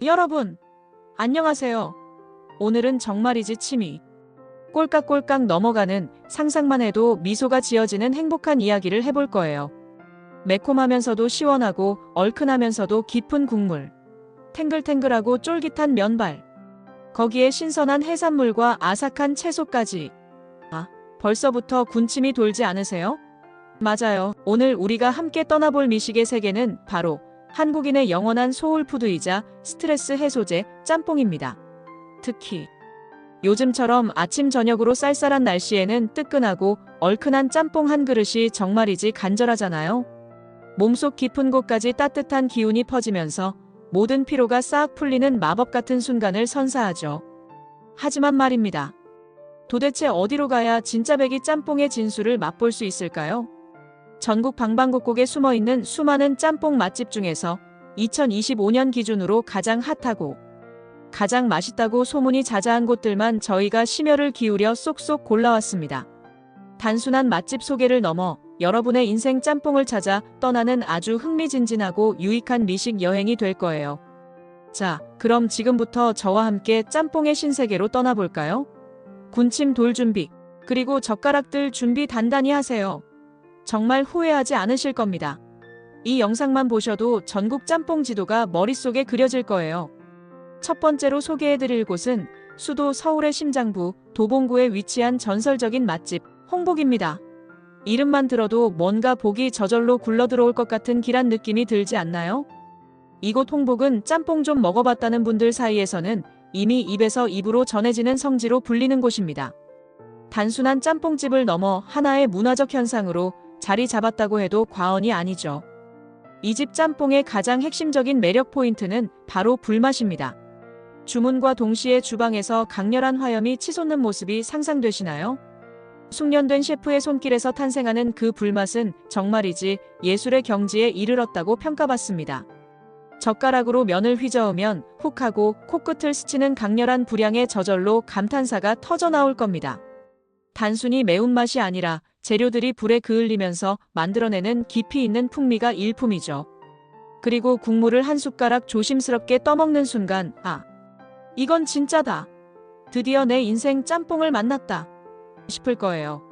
여러분, 안녕하세요. 오늘은 정말이지 침이 꼴깍꼴깍 넘어가는 상상만 해도 미소가 지어지는 행복한 이야기를 해볼 거예요. 매콤하면서도 시원하고 얼큰하면서도 깊은 국물, 탱글탱글하고 쫄깃한 면발, 거기에 신선한 해산물과 아삭한 채소까지. 벌써부터 군침이 돌지 않으세요? 맞아요. 오늘 우리가 함께 떠나볼 미식의 세계는 바로 한국인의 영원한 소울푸드이자 스트레스 해소제 짬뽕입니다. 특히 요즘처럼 아침 저녁으로 쌀쌀한 날씨에는 뜨끈하고 얼큰한 짬뽕 한 그릇이 정말이지 간절하잖아요. 몸속 깊은 곳까지 따뜻한 기운이 퍼지면서 모든 피로가 싹 풀리는 마법 같은 순간을 선사하죠. 하지만 말입니다. 도대체 어디로 가야 진짜 백이 짬뽕의 진수를 맛볼 수 있을까요? 전국 방방곡곡에 숨어있는 수많은 짬뽕 맛집 중에서 2025년 기준으로 가장 핫하고 가장 맛있다고 소문이 자자한 곳들만 저희가 심혈을 기울여 쏙쏙 골라왔습니다. 단순한 맛집 소개를 넘어 여러분의 인생 짬뽕을 찾아 떠나는 아주 흥미진진하고 유익한 미식 여행이 될 거예요. 자, 그럼 지금부터 저와 함께 짬뽕의 신세계로 떠나볼까요? 군침 돌 준비, 그리고 젓가락들 준비 단단히 하세요. 정말 후회하지 않으실 겁니다. 이 영상만 보셔도 전국 짬뽕 지도가 머릿속에 그려질 거예요. 첫 번째로 소개해드릴 곳은 수도 서울의 심장부 도봉구에 위치한 전설적인 맛집 홍복입니다. 이름만 들어도 뭔가 복이 저절로 굴러들어올 것 같은 길한 느낌이 들지 않나요? 이곳 홍복은 짬뽕 좀 먹어봤다는 분들 사이에서는 이미 입에서 입으로 전해지는 성지로 불리는 곳입니다. 단순한 짬뽕집을 넘어 하나의 문화적 현상으로 자리 잡았다고 해도 과언이 아니죠. 이 집 짬뽕의 가장 핵심적인 매력 포인트는 바로 불맛입니다. 주문과 동시에 주방에서 강렬한 화염이 치솟는 모습이 상상되시나요? 숙련된 셰프의 손길에서 탄생하는 그 불맛은 정말이지 예술의 경지에 이르렀다고 평가받습니다. 젓가락으로 면을 휘저으면 훅 하고 코끝을 스치는 강렬한 불향에 저절로 감탄사가 터져나올 겁니다. 단순히 매운맛이 아니라 재료들이 불에 그을리면서 만들어내는 깊이 있는 풍미가 일품이죠. 그리고 국물을 한 숟가락 조심스럽게 떠먹는 순간, 이건 진짜다. 드디어 내 인생 짬뽕을 만났다. 싶을 거예요.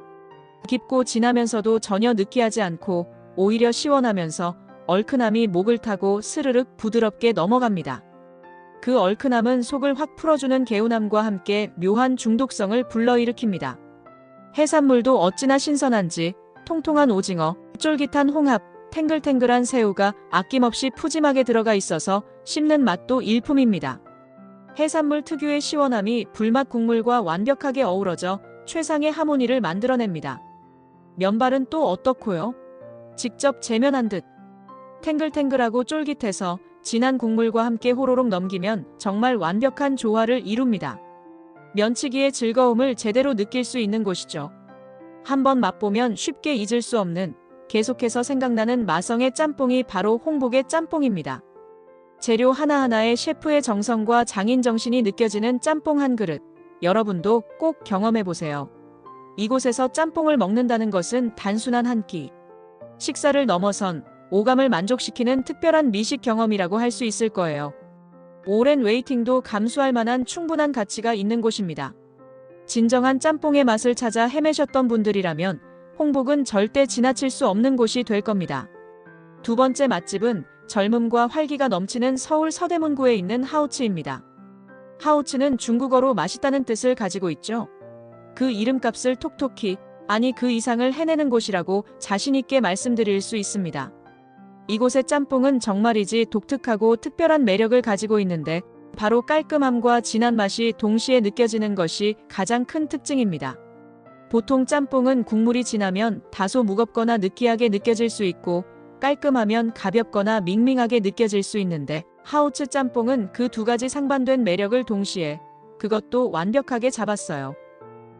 깊고 진하면서도 전혀 느끼하지 않고 오히려 시원하면서 얼큰함이 목을 타고 스르륵 부드럽게 넘어갑니다. 그 얼큰함은 속을 확 풀어주는 개운함과 함께 묘한 중독성을 불러일으킵니다. 해산물도 어찌나 신선한지 통통한 오징어, 쫄깃한 홍합, 탱글탱글한 새우가 아낌없이 푸짐하게 들어가 있어서 씹는 맛도 일품입니다. 해산물 특유의 시원함이 불맛 국물과 완벽하게 어우러져 최상의 하모니를 만들어냅니다. 면발은 또 어떻고요? 직접 재면한 듯 탱글탱글하고 쫄깃해서 진한 국물과 함께 호로록 넘기면 정말 완벽한 조화를 이룹니다. 면치기의 즐거움을 제대로 느낄 수 있는 곳이죠. 한번 맛보면 쉽게 잊을 수 없는 계속해서 생각나는 마성의 짬뽕이 바로 홍복의 짬뽕입니다. 재료 하나하나에 셰프의 정성과 장인 정신이 느껴지는 짬뽕 한 그릇. 여러분도 꼭 경험해보세요. 이곳에서 짬뽕을 먹는다는 것은 단순한 한 끼. 식사를 넘어선 오감을 만족시키는 특별한 미식 경험이라고 할 수 있을 거예요. 오랜 웨이팅도 감수할 만한 충분한 가치가 있는 곳입니다. 진정한 짬뽕의 맛을 찾아 헤매셨던 분들이라면 홍복은 절대 지나칠 수 없는 곳이 될 겁니다. 두 번째 맛집은 젊음과 활기가 넘치는 서울 서대문구에 있는 하우츠입니다. 하우츠는 중국어로 맛있다는 뜻을 가지고 있죠. 그 이름값을 톡톡히, 아니 그 이상을 해내는 곳이라고 자신있게 말씀드릴 수 있습니다. 이곳의 짬뽕은 정말이지 독특하고 특별한 매력을 가지고 있는데 바로 깔끔함과 진한 맛이 동시에 느껴지는 것이 가장 큰 특징입니다. 보통 짬뽕은 국물이 진하면 다소 무겁거나 느끼하게 느껴질 수 있고 깔끔하면 가볍거나 밍밍하게 느껴질 수 있는데 하우츠 짬뽕은 그 두 가지 상반된 매력을 동시에 그것도 완벽하게 잡았어요.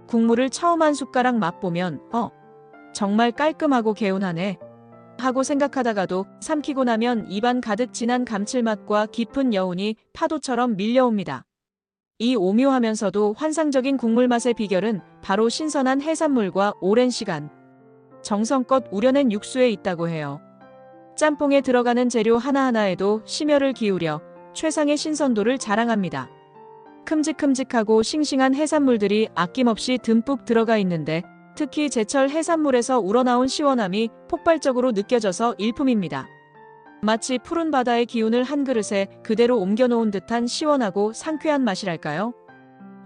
국물을 처음 한 숟가락 맛보면 정말 깔끔하고 개운하네 하고 생각하다가도 삼키고 나면 입안 가득 진한 감칠맛과 깊은 여운이 파도처럼 밀려옵니다. 이 오묘하면서도 환상적인 국물 맛의 비결은 바로 신선한 해산물과 오랜 시간 정성껏 우려낸 육수에 있다고 해요. 짬뽕에 들어가는 재료 하나하나에도 심혈을 기울여 최상의 신선도를 자랑합니다. 큼직큼직하고 싱싱한 해산물들이 아낌없이 듬뿍 들어가 있는데 특히 제철 해산물에서 우러나온 시원함이 폭발적으로 느껴져서 일품입니다. 마치 푸른 바다의 기운을 한 그릇에 그대로 옮겨놓은 듯한 시원하고 상쾌한 맛이랄까요?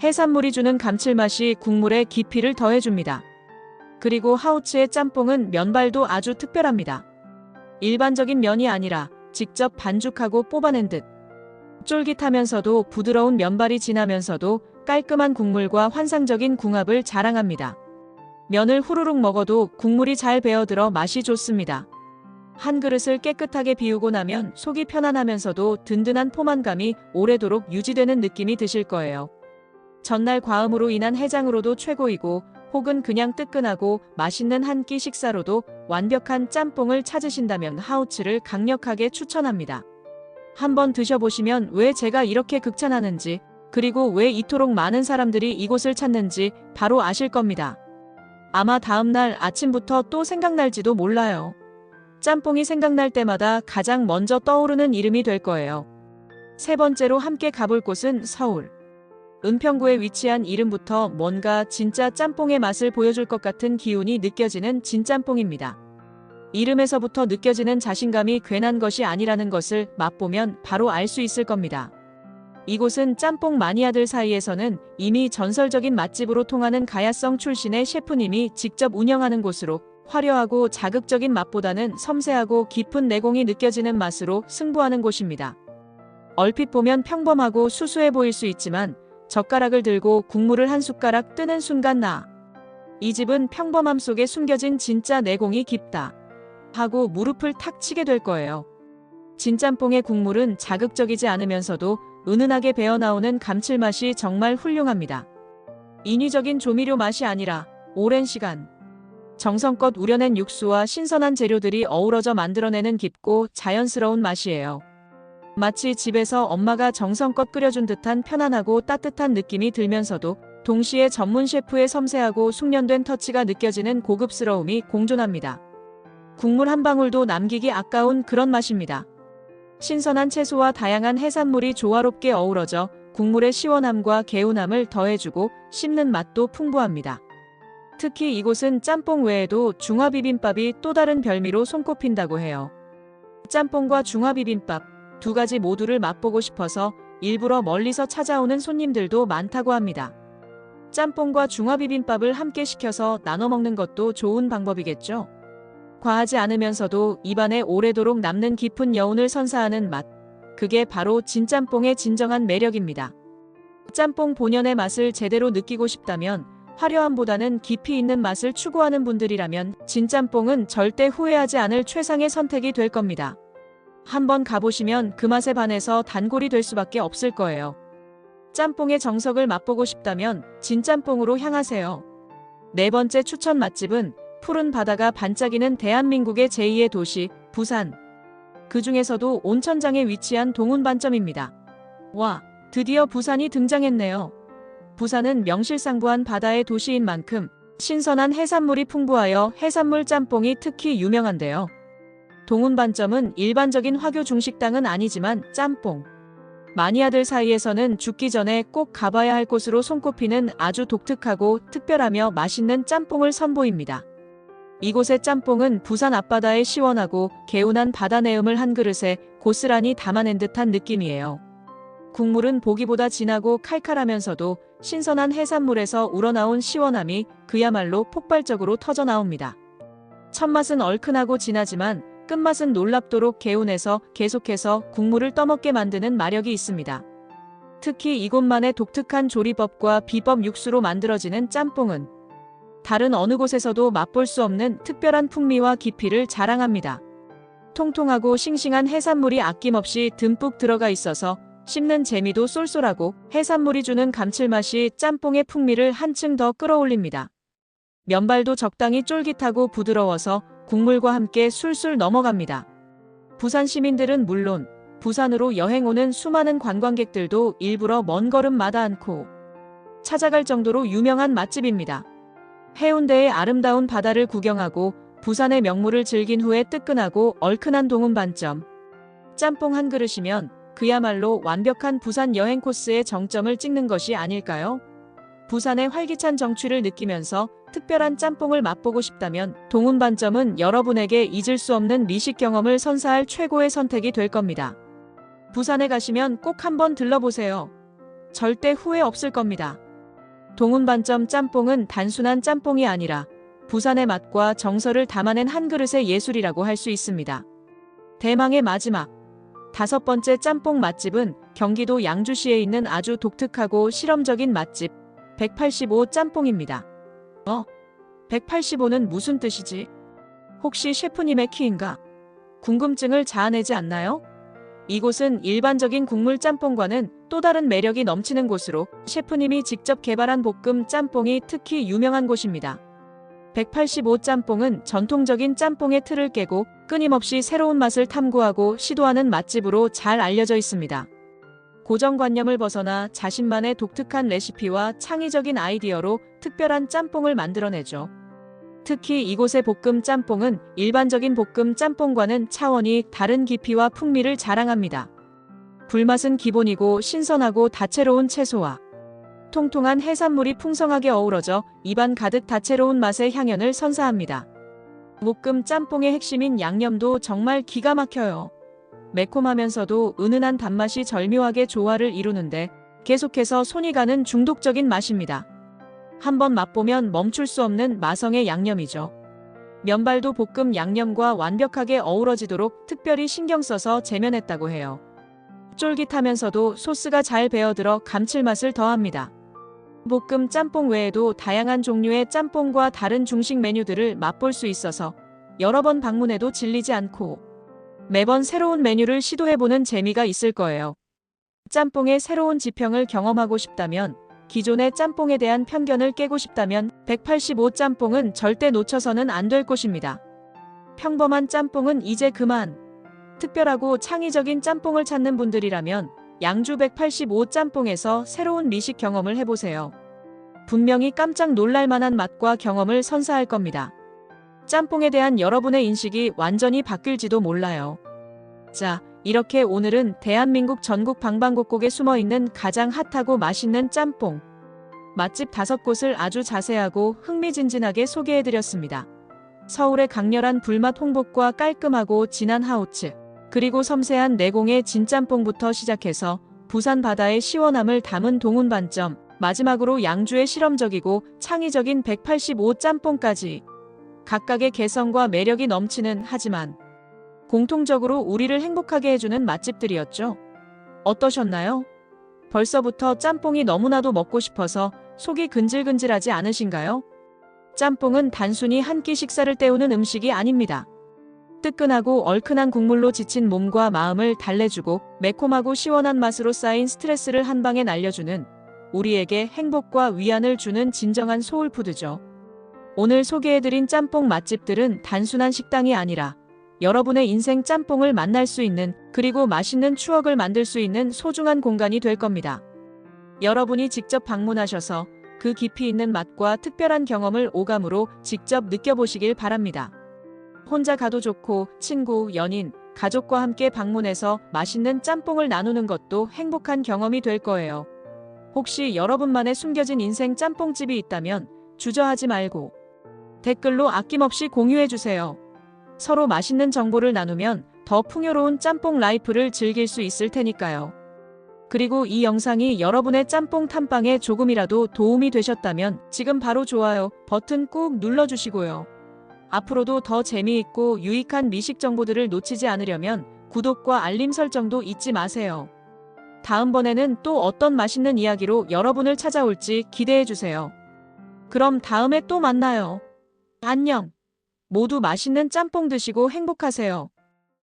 해산물이 주는 감칠맛이 국물에 깊이를 더해줍니다. 그리고 하우츠의 짬뽕은 면발도 아주 특별합니다. 일반적인 면이 아니라 직접 반죽하고 뽑아낸 듯 쫄깃하면서도 부드러운 면발이 진하면서도 깔끔한 국물과 환상적인 궁합을 자랑합니다. 면을 후루룩 먹어도 국물이 잘 배어들어 맛이 좋습니다. 한 그릇을 깨끗하게 비우고 나면 속이 편안하면서도 든든한 포만감이 오래도록 유지되는 느낌이 드실 거예요. 전날 과음으로 인한 해장으로도 최고이고 혹은 그냥 뜨끈하고 맛있는 한 끼 식사로도 완벽한 짬뽕을 찾으신다면 하우츠를 강력하게 추천합니다. 한번 드셔보시면 왜 제가 이렇게 극찬하는지 그리고 왜 이토록 많은 사람들이 이곳을 찾는지 바로 아실 겁니다. 아마 다음날 아침부터 또 생각날지도 몰라요. 짬뽕이 생각날 때마다 가장 먼저 떠오르는 이름이 될 거예요. 세 번째로 함께 가볼 곳은 서울. 은평구에 위치한 이름부터 뭔가 진짜 짬뽕의 맛을 보여줄 것 같은 기운이 느껴지는 진짬뽕입니다. 이름에서부터 느껴지는 자신감이 괜한 것이 아니라는 것을 맛보면 바로 알 수 있을 겁니다. 이곳은 짬뽕 마니아들 사이에서는 이미 전설적인 맛집으로 통하는 가야성 출신의 셰프님이 직접 운영하는 곳으로 화려하고 자극적인 맛보다는 섬세하고 깊은 내공이 느껴지는 맛으로 승부하는 곳입니다. 얼핏 보면 평범하고 수수해 보일 수 있지만 젓가락을 들고 국물을 한 숟가락 뜨는 순간 이 집은 평범함 속에 숨겨진 진짜 내공이 깊다 하고 무릎을 탁 치게 될 거예요. 진짬뽕의 국물은 자극적이지 않으면서도 은은하게 배어나오는 감칠맛이 정말 훌륭합니다. 인위적인 조미료 맛이 아니라 오랜 시간 정성껏 우려낸 육수와 신선한 재료들이 어우러져 만들어내는 깊고 자연스러운 맛이에요. 마치 집에서 엄마가 정성껏 끓여준 듯한 편안하고 따뜻한 느낌이 들면서도 동시에 전문 셰프의 섬세하고 숙련된 터치가 느껴지는 고급스러움이 공존합니다. 국물 한 방울도 남기기 아까운 그런 맛입니다. 신선한 채소와 다양한 해산물이 조화롭게 어우러져 국물의 시원함과 개운함을 더해주고 씹는 맛도 풍부합니다. 특히 이곳은 짬뽕 외에도 중화비빔밥이 또 다른 별미로 손꼽힌다고 해요. 짬뽕과 중화비빔밥 두 가지 모두를 맛보고 싶어서 일부러 멀리서 찾아오는 손님들도 많다고 합니다. 짬뽕과 중화비빔밥을 함께 시켜서 나눠 먹는 것도 좋은 방법이겠죠. 과하지 않으면서도 입안에 오래도록 남는 깊은 여운을 선사하는 맛. 그게 바로 진짬뽕의 진정한 매력입니다. 짬뽕 본연의 맛을 제대로 느끼고 싶다면 화려함보다는 깊이 있는 맛을 추구하는 분들이라면 진짬뽕은 절대 후회하지 않을 최상의 선택이 될 겁니다. 한번 가보시면 그 맛에 반해서 단골이 될 수밖에 없을 거예요. 짬뽕의 정석을 맛보고 싶다면 진짬뽕으로 향하세요. 네 번째 추천 맛집은 푸른 바다가 반짝이는 대한민국의 제2의 도시, 부산. 그 중에서도 온천장에 위치한 동운반점입니다. 와, 드디어 부산이 등장했네요. 부산은 명실상부한 바다의 도시인 만큼 신선한 해산물이 풍부하여 해산물 짬뽕이 특히 유명한데요. 동운반점은 일반적인 화교 중식당은 아니지만 짬뽕 마니아들 사이에서는 죽기 전에 꼭 가봐야 할 곳으로 손꼽히는 아주 독특하고 특별하며 맛있는 짬뽕을 선보입니다. 이곳의 짬뽕은 부산 앞바다의 시원하고 개운한 바다 내음을 한 그릇에 고스란히 담아낸 듯한 느낌이에요. 국물은 보기보다 진하고 칼칼하면서도 신선한 해산물에서 우러나온 시원함이 그야말로 폭발적으로 터져 나옵니다. 첫맛은 얼큰하고 진하지만 끝맛은 놀랍도록 개운해서 계속해서 국물을 떠먹게 만드는 마력이 있습니다. 특히 이곳만의 독특한 조리법과 비법 육수로 만들어지는 짬뽕은 다른 어느 곳에서도 맛볼 수 없는 특별한 풍미와 깊이를 자랑합니다. 통통하고 싱싱한 해산물이 아낌없이 듬뿍 들어가 있어서 씹는 재미도 쏠쏠하고 해산물이 주는 감칠맛이 짬뽕의 풍미를 한층 더 끌어올립니다. 면발도 적당히 쫄깃하고 부드러워서 국물과 함께 술술 넘어갑니다. 부산 시민들은 물론 부산으로 여행 오는 수많은 관광객들도 일부러 먼 걸음 마다 않고 찾아갈 정도로 유명한 맛집입니다. 해운대의 아름다운 바다를 구경하고 부산의 명물을 즐긴 후에 뜨끈하고 얼큰한 동운반점 짬뽕 한 그릇이면 그야말로 완벽한 부산 여행 코스의 정점을 찍는 것이 아닐까요? 부산의 활기찬 정취를 느끼면서 특별한 짬뽕을 맛보고 싶다면 동운반점은 여러분에게 잊을 수 없는 미식 경험을 선사할 최고의 선택이 될 겁니다. 부산에 가시면 꼭 한번 들러보세요. 절대 후회 없을 겁니다. 동운반점 짬뽕은 단순한 짬뽕이 아니라 부산의 맛과 정서를 담아낸 한 그릇의 예술이라고 할 수 있습니다. 대망의 마지막, 5번째 짬뽕 맛집은 경기도 양주시에 있는 아주 독특하고 실험적인 맛집 185 짬뽕입니다. 185는 무슨 뜻이지? 혹시 셰프님의 키인가? 궁금증을 자아내지 않나요? 이곳은 일반적인 국물 짬뽕과는 또 다른 매력이 넘치는 곳으로 셰프님이 직접 개발한 볶음 짬뽕이 특히 유명한 곳입니다. 185 짬뽕은 전통적인 짬뽕의 틀을 깨고 끊임없이 새로운 맛을 탐구하고 시도하는 맛집으로 잘 알려져 있습니다. 고정관념을 벗어나 자신만의 독특한 레시피와 창의적인 아이디어로 특별한 짬뽕을 만들어내죠. 특히 이곳의 볶음 짬뽕은 일반적인 볶음 짬뽕과는 차원이 다른 깊이와 풍미를 자랑합니다. 불맛은 기본이고 신선하고 다채로운 채소와 통통한 해산물이 풍성하게 어우러져 입안 가득 다채로운 맛의 향연을 선사합니다. 볶음 짬뽕의 핵심인 양념도 정말 기가 막혀요. 매콤하면서도 은은한 단맛이 절묘하게 조화를 이루는데 계속해서 손이 가는 중독적인 맛입니다. 한번 맛보면 멈출 수 없는 마성의 양념이죠. 면발도 볶음 양념과 완벽하게 어우러지도록 특별히 신경 써서 재면했다고 해요. 쫄깃하면서도 소스가 잘 배어들어 감칠맛을 더합니다. 볶음 짬뽕 외에도 다양한 종류의 짬뽕과 다른 중식 메뉴들을 맛볼 수 있어서 여러 번 방문해도 질리지 않고 매번 새로운 메뉴를 시도해보는 재미가 있을 거예요. 짬뽕의 새로운 지평을 경험하고 싶다면, 기존의 짬뽕에 대한 편견을 깨고 싶다면 185 짬뽕은 절대 놓쳐서는 안 될 곳입니다. 평범한 짬뽕은 이제 그만. 특별하고 창의적인 짬뽕을 찾는 분들이라면 양주 185 짬뽕에서 새로운 미식 경험을 해보세요. 분명히 깜짝 놀랄 만한 맛과 경험을 선사할 겁니다. 짬뽕에 대한 여러분의 인식이 완전히 바뀔지도 몰라요. 자, 이렇게 오늘은 대한민국 전국 방방곡곡에 숨어있는 가장 핫하고 맛있는 짬뽕 맛집 5곳을 아주 자세하고 흥미진진하게 소개해드렸습니다. 서울의 강렬한 불맛 홍복과 깔끔하고 진한 하우츠, 그리고 섬세한 내공의 진짬뽕부터 시작해서 부산 바다의 시원함을 담은 동운반점, 마지막으로 양주의 실험적이고 창의적인 185 짬뽕까지 각각의 개성과 매력이 넘치는, 하지만 공통적으로 우리를 행복하게 해주는 맛집들이었죠. 어떠셨나요? 벌써부터 짬뽕이 너무나도 먹고 싶어서 속이 근질근질하지 않으신가요? 짬뽕은 단순히 한 끼 식사를 때우는 음식이 아닙니다. 뜨끈하고 얼큰한 국물로 지친 몸과 마음을 달래주고 매콤하고 시원한 맛으로 쌓인 스트레스를 한 방에 날려주는, 우리에게 행복과 위안을 주는 진정한 소울푸드죠. 오늘 소개해드린 짬뽕 맛집들은 단순한 식당이 아니라 여러분의 인생 짬뽕을 만날 수 있는, 그리고 맛있는 추억을 만들 수 있는 소중한 공간이 될 겁니다. 여러분이 직접 방문하셔서 그 깊이 있는 맛과 특별한 경험을 오감으로 직접 느껴보시길 바랍니다. 혼자 가도 좋고 친구, 연인, 가족과 함께 방문해서 맛있는 짬뽕을 나누는 것도 행복한 경험이 될 거예요. 혹시 여러분만의 숨겨진 인생 짬뽕집이 있다면 주저하지 말고 댓글로 아낌없이 공유해주세요. 서로 맛있는 정보를 나누면 더 풍요로운 짬뽕 라이프를 즐길 수 있을 테니까요. 그리고 이 영상이 여러분의 짬뽕 탐방에 조금이라도 도움이 되셨다면 지금 바로 좋아요 버튼 꾹 눌러주시고요. 앞으로도 더 재미있고 유익한 미식 정보들을 놓치지 않으려면 구독과 알림 설정도 잊지 마세요. 다음번에는 또 어떤 맛있는 이야기로 여러분을 찾아올지 기대해주세요. 그럼 다음에 또 만나요. 안녕. 모두 맛있는 짬뽕 드시고 행복하세요.